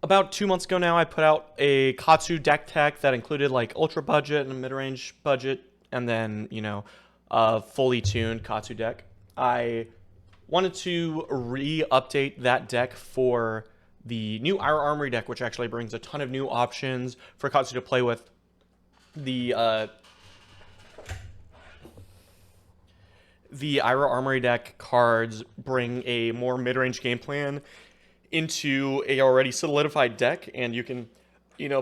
about 2 months ago now, I put out a Katsu deck tech that included like ultra budget and mid-range budget, and then a fully tuned Katsu deck. I wanted to re-update that deck for the new Ira Armory deck, which actually brings a ton of new options for Katsu to play with. The Ira Armory deck cards bring a more mid-range game plan into a already solidified deck, and you can,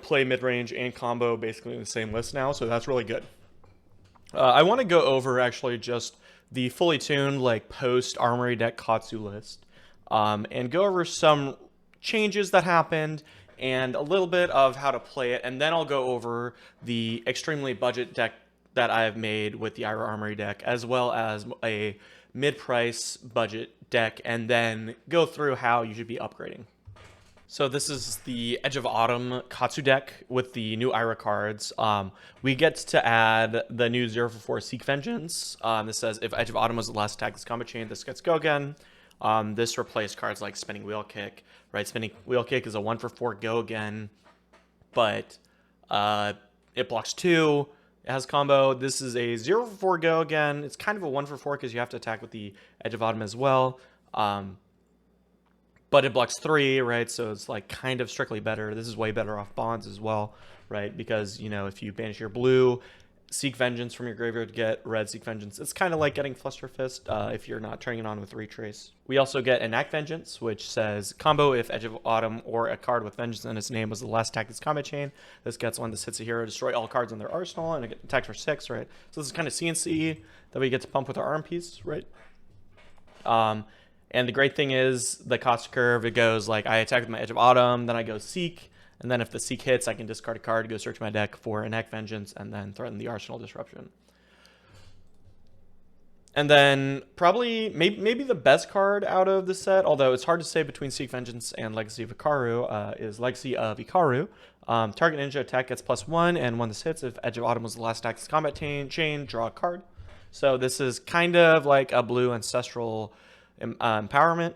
play mid-range and combo basically in the same list now, so that's really good. I want to go over actually just the fully tuned like post Armory deck Katsu list, and go over some changes that happened and a little bit of how to play it, and then I'll go over the extremely budget deck that I've made with the Ira Armory deck, as well as a mid-price budget deck, and then go through how you should be upgrading. So this is the Edge of Autumn Katsu deck with the new Ira cards. We get to add the new 0 for 4 Seek Vengeance. This says if Edge of Autumn was the last attack this combat chain, this gets go again. This replaced cards like Spinning Wheel Kick. Right, Spinning Wheel Kick is a 1 for 4 go again, but it blocks 2. It has combo. This is a 0 for 4 go again. It's kind of a 1 for 4 because you have to attack with the Edge of Autumn as well. But it blocks 3, right? So it's like kind of strictly better. This is way better off bonds as well, right? Because, if you banish your blue, Seek Vengeance from your graveyard to get red Seek Vengeance. It's kind of like getting Fluster Fist if you're not turning it on with Retrace. We also get Enact Vengeance, which says combo if Edge of Autumn or a card with Vengeance in its name was the last attack this combat chain. This gets when this hits a hero, destroy all cards in their arsenal, and it attacks for 6, right? So this is kind of CNC that we get to pump with our arm piece, right? And the great thing is the cost curve, it goes like I attack with my Edge of Autumn, then I go Seek, and then if the Seek hits, I can discard a card, go search my deck for Enact Vengeance, and then threaten the Arsenal Disruption. And then probably, maybe the best card out of the set, although it's hard to say between Seek Vengeance and Legacy of Ikaru, is Legacy of Ikaru. Target ninja attack gets +1, and when this hits, if Edge of Autumn was the last attack this combat chain, draw a card. So this is kind of like a blue ancestral empowerment,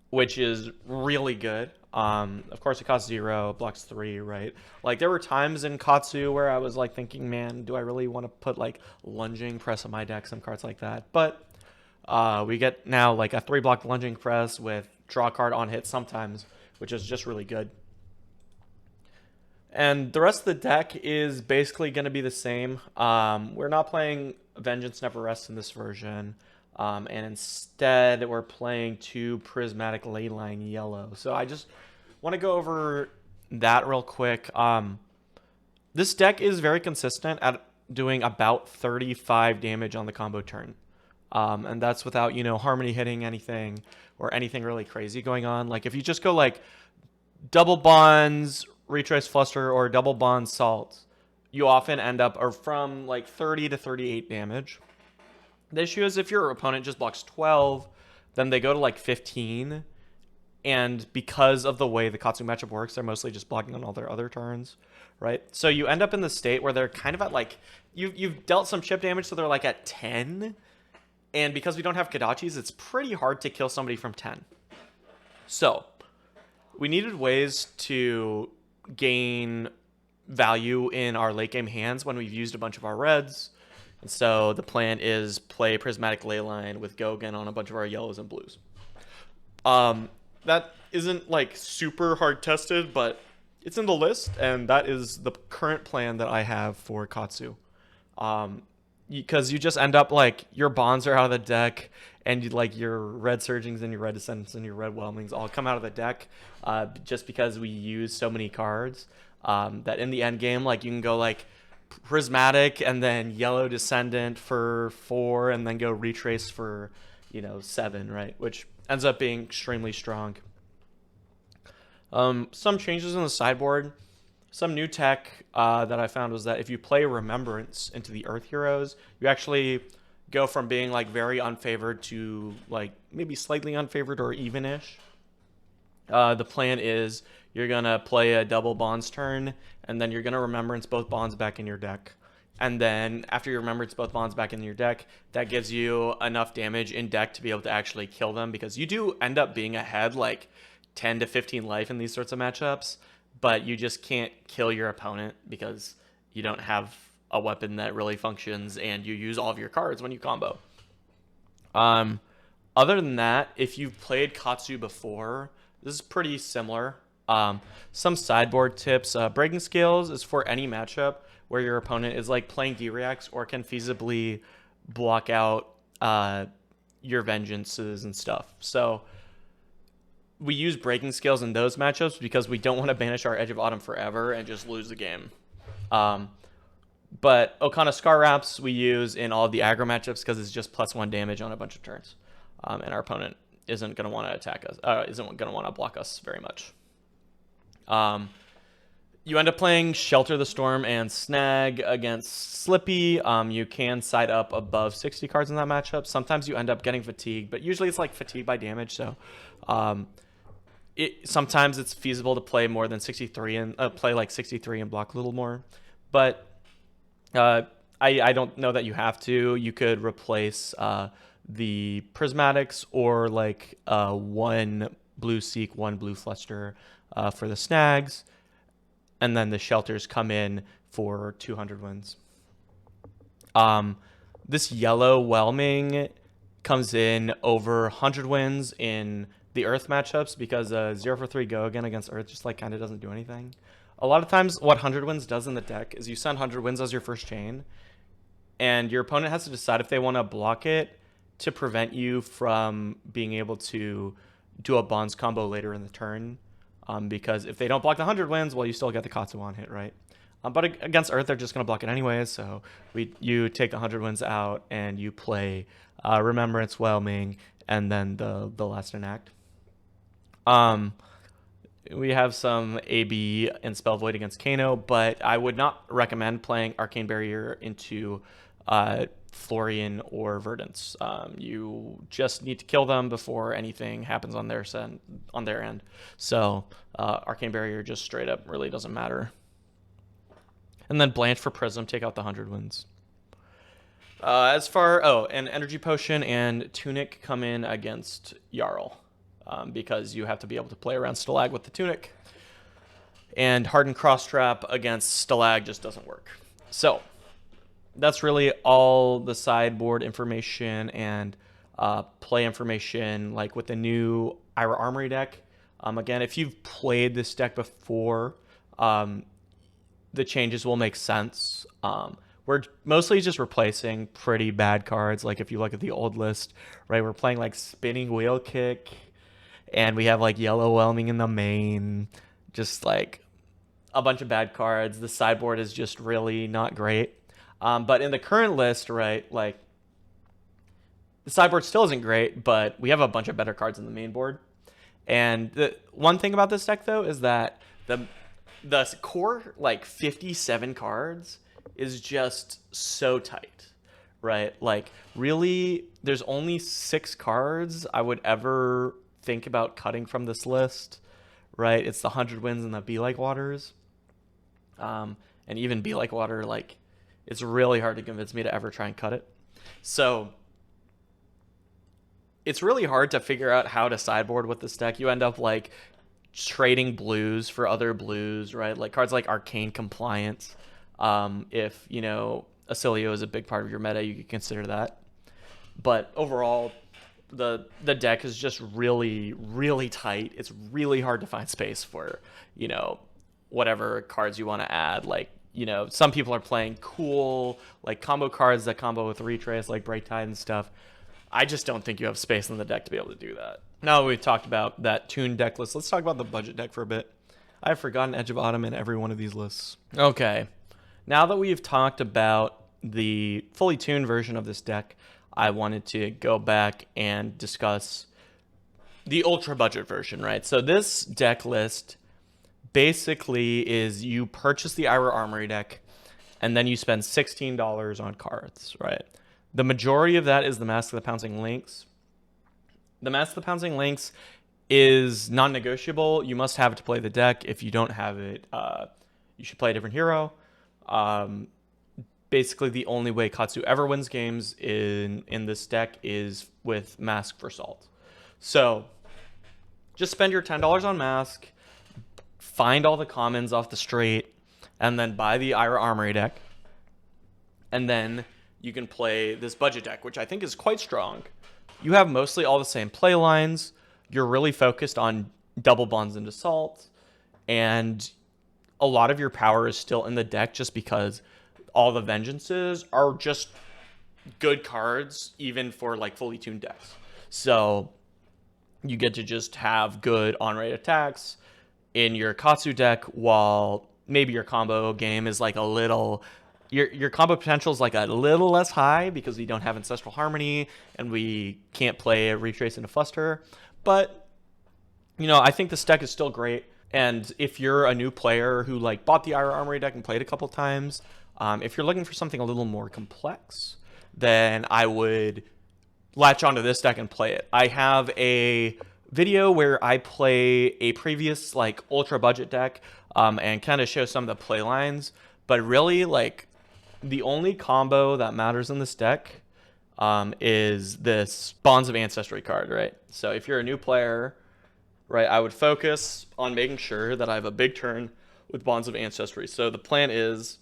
which is really good. Of course it costs 0, blocks 3, right? Like there were times in Katsu where I was like thinking, man, do I really want to put like Lunging Press on my deck, some cards like that? But we get now like a 3-block Lunging Press with draw a card on hit sometimes, which is just really good. And the rest of the deck is basically going to be the same. We're not playing Vengeance Never Rests in this version. And instead we're playing 2 Prismatic Leyline yellow. So I just want to go over that real quick. This deck is very consistent at doing about 35 damage on the combo turn. And that's without, Harmony hitting anything or anything really crazy going on. Like if you just go like double bonds, Retrace Fluster, or double bonds Salt, you often end up from like 30 to 38 damage. The issue is if your opponent just blocks 12, then they go to like 15. And because of the way the Katsu matchup works, they're mostly just blocking on all their other turns, right? So you end up in the state where they're kind of at like, you've dealt some chip damage, so they're like at 10. And because we don't have Kodachis, it's pretty hard to kill somebody from 10. So we needed ways to gain value in our late game hands when we've used a bunch of our reds. And so the plan is play Prismatic Leyline with Gogan on a bunch of our yellows and blues. That isn't like super hard tested, but it's in the list, and that is the current plan that I have for Katsu. Because you just end up like your bonds are out of the deck, and like your red Surgings and your red Descendants and your red Whelmings all come out of the deck, just because we use so many cards that in the end game, like you can go like Prismatic and then yellow Descendant for 4, and then go Retrace for 7, right? Which ends up being extremely strong. Some changes in the sideboard. Some new tech that I found was that if you play Remembrance into the Earth Heroes, you actually go from being like very unfavored to like maybe slightly unfavored or even-ish. The plan is you're going to play a double bonds turn, and then you're going to Remembrance both bonds back in your deck. And then after you Remembrance both bonds back in your deck, that gives you enough damage in deck to be able to actually kill them, because you do end up being ahead like 10 to 15 life in these sorts of matchups, but you just can't kill your opponent because you don't have a weapon that really functions and you use all of your cards when you combo. Other than that, if you've played Katsu before, this is pretty similar. Some sideboard tips. Breaking Scales is for any matchup where your opponent is like playing D-Reacts or can feasibly block out your vengeances and stuff. So we use Breaking Scales in those matchups because we don't want to banish our Edge of Autumn forever and just lose the game. But Okana Scar Wraps we use in all of the aggro matchups because it's just +1 damage on a bunch of turns. And our opponent isn't going to want to attack us, isn't going to want to block us very much. You end up playing Shelter the Storm and Snag against Slippy. You can side up above 60 cards in that matchup. Sometimes you end up getting Fatigue, but usually it's like Fatigue by damage. So sometimes it's feasible to play more than 63 and play like 63 and block a little more. But I don't know that you have to. You could replace the Prismatics or like 1 blue Seek, 1 blue Fluster for the Snags. And then the Shelters come in for 200 wins. This yellow Whelming comes in over 100 wins in the Earth matchups because 0 for 3 go again against Earth just like kind of doesn't do anything. A lot of times what 100 wins does in the deck is you send 100 wins as your first chain, and your opponent has to decide if they want to block it to prevent you from being able to do a Bonds combo later in the turn. Because if they don't block the 100 wins, well, you still get the Katsu on hit, right? But against Earth, they're just going to block it anyways. So you take the 100 wins out and you play Remembrance, Whelming, and then the last enact. We have some AB and Spell Void against Kano, but I would not recommend playing Arcane Barrier into Florian or Verdance. You just need to kill them before anything happens on their end. So Arcane Barrier just straight up really doesn't matter. And then Blanch for Prism, take out the 100 wins. And Energy Potion and Tunic come in against Jarl. Because you have to be able to play around Stalag with the Tunic. And Hardened Cross Trap against Stalag just doesn't work. So that's really all the sideboard information and play information, like with the new Ira Armory deck. Again, if you've played this deck before, the changes will make sense. We're mostly just replacing pretty bad cards. Like if you look at the old list, right, we're playing like Spinning Wheel Kick, and we have like Yellow Whelming in the main, just like a bunch of bad cards. The sideboard is just really not great. But in the current list, right, like the sideboard still isn't great, but we have a bunch of better cards in the main board. And the one thing about this deck, though, is that the core, like 57 cards is just so tight, right? Like really, there's only 6 cards I would ever think about cutting from this list, right? It's the 100 Wins and the Be Like Waters. And even Be Like Water, like, it's really hard to convince me to ever try and cut it. So it's really hard to figure out how to sideboard with this deck. You end up like trading blues for other blues, right? Like cards like Arcane Compliance. If, you know, Acilio is a big part of your meta, you could consider that. But overall, the deck is just really, really tight. It's really hard to find space for, you know, whatever cards you want to add. Like, you know, some people are playing cool, like, combo cards that combo with Retrace, like Bright Tide and stuff. I just don't think you have space in the deck to be able to do that. Now that we've talked about that tuned deck list, let's talk about the budget deck for a bit. I've forgotten Edge of Autumn in every one of these lists. Okay, now that we've talked about the fully tuned version of this deck, I wanted to go back and discuss the ultra budget version, right? So this deck list basically is you purchase the Ira Armory deck, and then you spend $16 on cards, right? The majority of that is the Mask of the Pouncing Lynx. The Mask of the Pouncing Lynx is non-negotiable. You must have it to play the deck. If you don't have it, you should play a different hero. Basically, the only way Katsu ever wins games in this deck is with Mask for Salt. So Just spend your $10 on Mask, find all the commons off the street, and then buy the Ira Armory deck. And then you can play this budget deck, which I think is quite strong. You have mostly all the same play lines. You're really focused on double bonds and assault, and a lot of your power is still in the deck just because all the vengeances are just good cards, even for like fully tuned decks. So you get to just have good on-rate attacks in your Katsu deck, while maybe your combo game is like a little... Your combo potential is like a little less high because we don't have Ancestral Harmony and we can't play a Retrace into Fluster. But, you know, I think this deck is still great. And if you're a new player who like bought the Ira Armory deck and played a couple times, if you're looking for something a little more complex, then I would latch onto this deck and play it. I have a video where I play a previous like ultra budget deck and kind of show some of the play lines. But really, like, the only combo that matters in this deck is this Bonds of Ancestry card, right? So if you're a new player, right, I would focus on making sure that I have a big turn with Bonds of Ancestry. So the plan is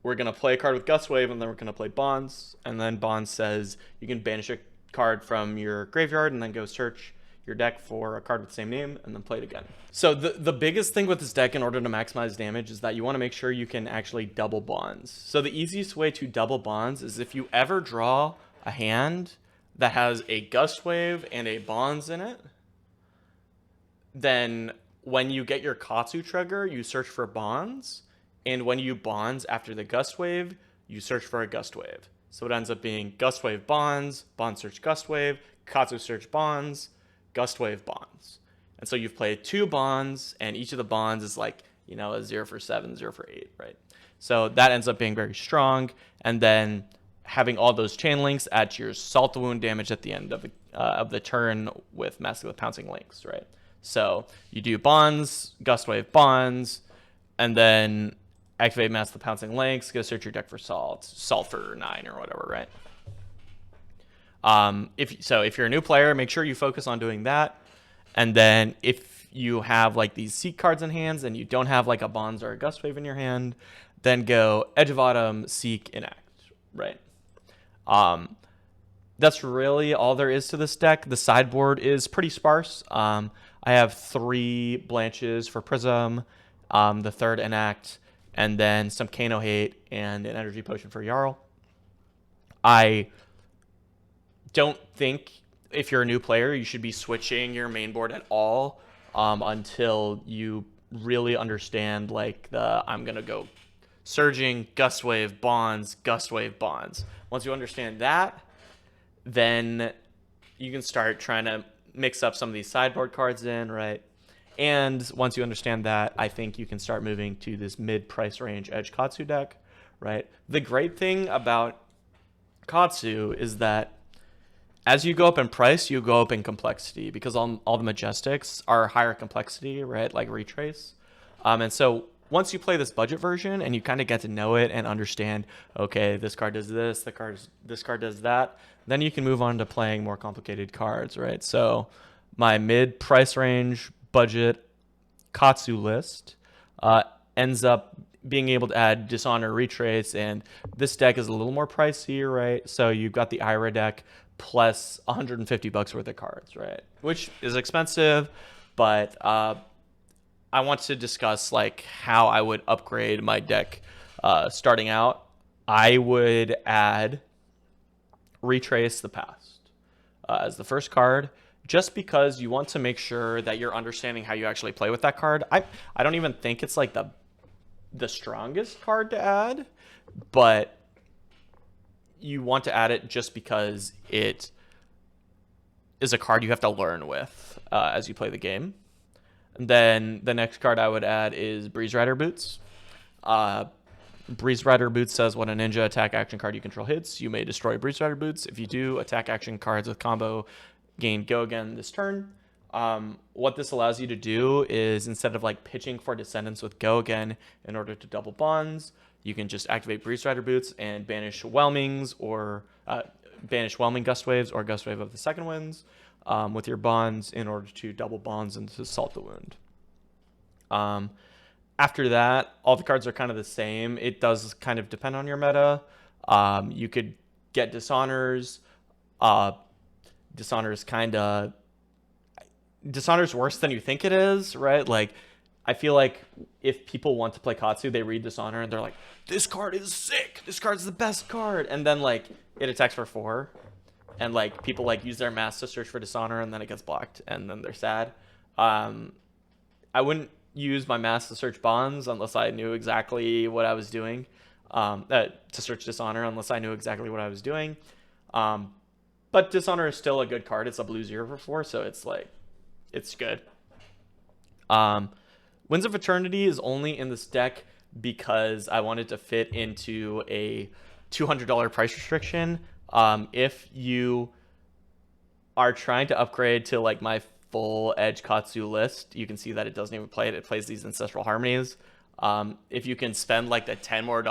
we're going to play a card with Gust Wave, and then we're going to play Bonds. And then Bonds says you can banish a card from your graveyard and then go search your deck for a card with the same name and then play it again. So the biggest thing with this deck in order to maximize damage is that you want to make sure you can actually double Bonds. So the easiest way to double Bonds is if you ever draw a hand that has a Gust Wave and a Bonds in it, then when you get your Katsu trigger, you search for Bonds, and when you Bonds after the Gust Wave, you search for a Gust Wave. So it ends up being Gust Wave Bonds, Bond search Gust Wave, Katsu search Bonds, Gust Wave Bonds. And so you've played 2 Bonds, and each of the Bonds is like, you know, a 0 for 7, 0 for 8, right? So that ends up being very strong. And then having all those chain links at your Salt the Wound damage at the end of the turn with Mask of the Pouncing Links, right? So you do Bonds, Gust Wave Bonds, and then activate Mask of the Pouncing Links, go search your deck for Salt for 9 or whatever, right? If you're a new player, make sure you focus on doing that. And then if you have like these Seek cards in hands and you don't have like a Bonds or a Gust Wave in your hand, then go Edge of Autumn, Seek, Enact, right? That's really all there is to this deck. The sideboard is pretty sparse. I have 3 Blanches for Prism, the 3rd Enact, and then some Kano Hate and an Energy Potion for Jarl. I don't think if you're a new player you should be switching your main board at all until you really understand like I'm gonna go surging, Gust Wave, Bonds, Gust Wave, Bonds. Once you understand that, then you can start trying to mix up some of these sideboard cards in, right? And once you understand that, I think you can start moving to this mid-price range Edge Katsu deck, right? The great thing about Katsu is that as you go up in price, you go up in complexity because all the Majestics are higher complexity, right? Like Retrace. And so once you play this budget version and you kind of get to know it and understand, okay, this card does this, this card does that, then you can move on to playing more complicated cards, right? So my mid-price range budget Katsu list ends up being able to add Dishonor, Retrace, and this deck is a little more pricey, right? So you've got the Ira deck plus $150 worth of cards, right? Which is expensive, but I want to discuss like how I would upgrade my deck starting out. I would add Retrace the Past as the first card, just because you want to make sure that you're understanding how you actually play with that card. I don't even think it's like the strongest card to add, but you want to add it just because it is a card you have to learn with as you play the game. And then the next card I would add is Breeze Rider Boots. Breeze Rider Boots says when a ninja attack action card you control hits, you may destroy Breeze Rider Boots. If you do, attack action cards with combo gain go again this turn. What this allows you to do is instead of like pitching for Descendants with go again in order to double Bonds, you can just activate Breeze Rider Boots and banish Whelmings or banish Whelming Gust Waves or Gust Wave of the second winds. with your bonds in order to double bonds and to salt the wound. After that, all the cards are kind of the same. It does kind of depend on your meta. You could get Dishonors. Dishonor's worse than you think it is, right? Like, I feel like if people want to play Katsu, they read Dishonor and they're like, this card is sick. This card's the best card. And then, like, it attacks for 4. And, like, people, like, use their mass to search for Dishonor and then it gets blocked. And then they're sad. I wouldn't use my mass to search bonds unless I knew exactly what I was doing. To search Dishonor unless I knew exactly what I was doing. But Dishonor is still a good card. It's a blue 0 for 4, so it's, like, it's good. Winds of Eternity is only in this deck because I wanted to fit into a $200 price restriction. If you are trying to upgrade to like my full Edge Katsu list, you can see that it doesn't even play it. It plays these Ancestral Harmonies. If you can spend like the $10 more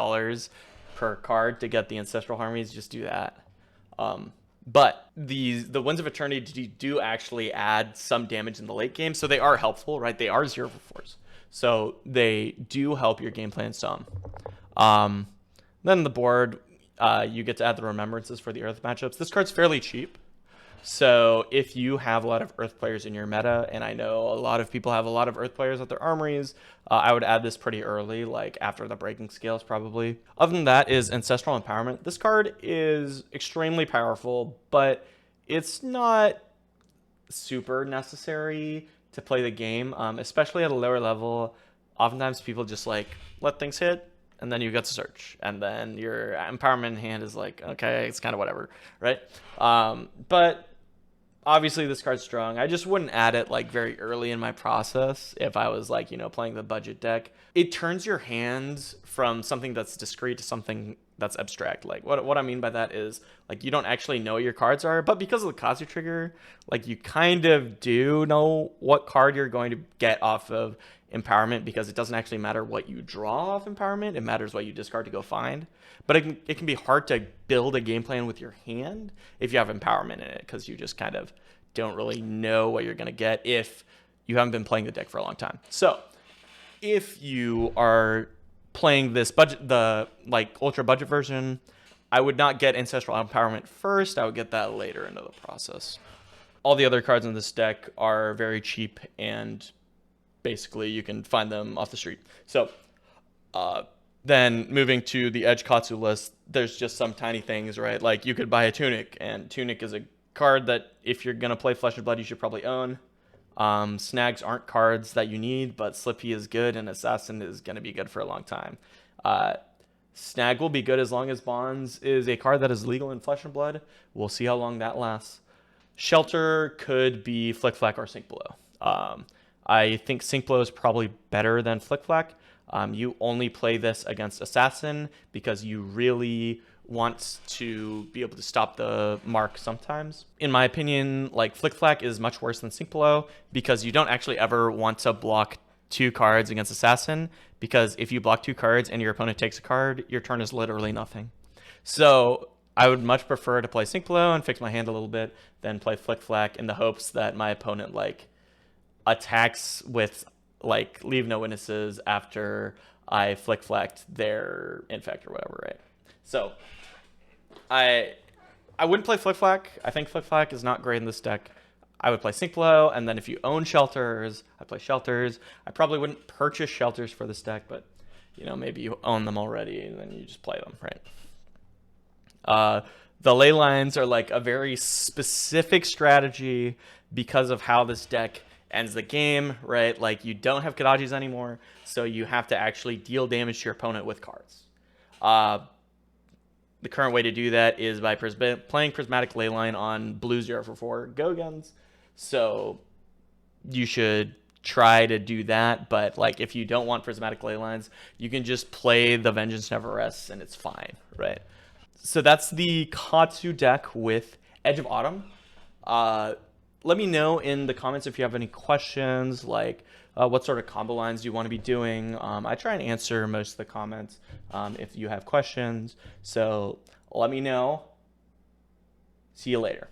per card to get the Ancestral Harmonies, just do that. But the Winds of Eternity do actually add some damage in the late game, so they are helpful, right? They are 0 for 4s. So they do help your game plan some. Then on the board, you get to add the Remembrances for the Earth matchups. This card's fairly cheap. So if you have a lot of Earth players in your meta, and I know a lot of people have a lot of Earth players at their armories, I would add this pretty early, like after the breaking scales probably. Other than that is Ancestral Empowerment. This card is extremely powerful, but it's not super necessary to play the game, especially at a lower level. Oftentimes people just like let things hit, and then you get to search, and then your empowerment in hand is like, okay, it's kind of whatever, right? But obviously this card's strong. I just wouldn't add it like very early in my process if I was like, you know, playing the budget deck. It turns your hands from something that's discrete to something that's abstract. Like what I mean by that is like you don't actually know what your cards are, but because of the Katsu trigger, like you kind of do know what card you're going to get off of empowerment, because it doesn't actually matter what you draw off empowerment. It matters what you discard to go find. But it can be hard to build a game plan with your hand if you have empowerment in it, because you just kind of don't really know what you're going to get if you haven't been playing the deck for a long time. So if you are playing this budget, the like ultra budget version, I would not get Ancestral Empowerment first. I would get that later into the process. All the other cards in this deck are very cheap, and basically you can find them off the street. So then moving to the Edge Katsu list, there's just some tiny things, right? Like you could buy a Tunic, and Tunic is a card that if you're going to play Flesh and Blood, you should probably own. Snags aren't cards that you need, but Slippy is good, and Assassin is going to be good for a long time. Snag will be good as long as Bonds is a card that is legal in Flesh and Blood. We'll see how long that lasts. Shelter could be Flick Flack or Sink Below. I think Sink Below is probably better than Flick Flack. You only play this against Assassin because you really want to be able to stop the mark sometimes. In my opinion, like Flick Flack is much worse than Sink Below because you don't actually ever want to block 2 cards against Assassin, because if you block 2 cards and your opponent takes a card, your turn is literally nothing. So I would much prefer to play Sink Below and fix my hand a little bit than play Flick Flack in the hopes that my opponent like attacks with like Leave No Witnesses after I Flick Flacked their Infect or whatever, right? So I wouldn't play Flick Flack. I think Flick Flack is not great in this deck. I would play Sink Below, and then if you own Shelters, I play Shelters. I probably wouldn't purchase Shelters for this deck, but you know, maybe you own them already and then you just play them, right? The ley lines are like a very specific strategy because of how this deck ends the game, right? Like you don't have Kadajis anymore, so you have to actually deal damage to your opponent with cards. The current way to do that is by playing Prismatic Leyline on blue 0 for 4 go guns. So you should try to do that, but like if you don't want Prismatic Leylines, you can just play the Vengeance Never Rests and it's fine, right? So that's the Katsu deck with Edge of Autumn. Let me know in the comments if you have any questions, like what sort of combo lines you want to be doing. I try and answer most of the comments if you have questions. So let me know. See you later.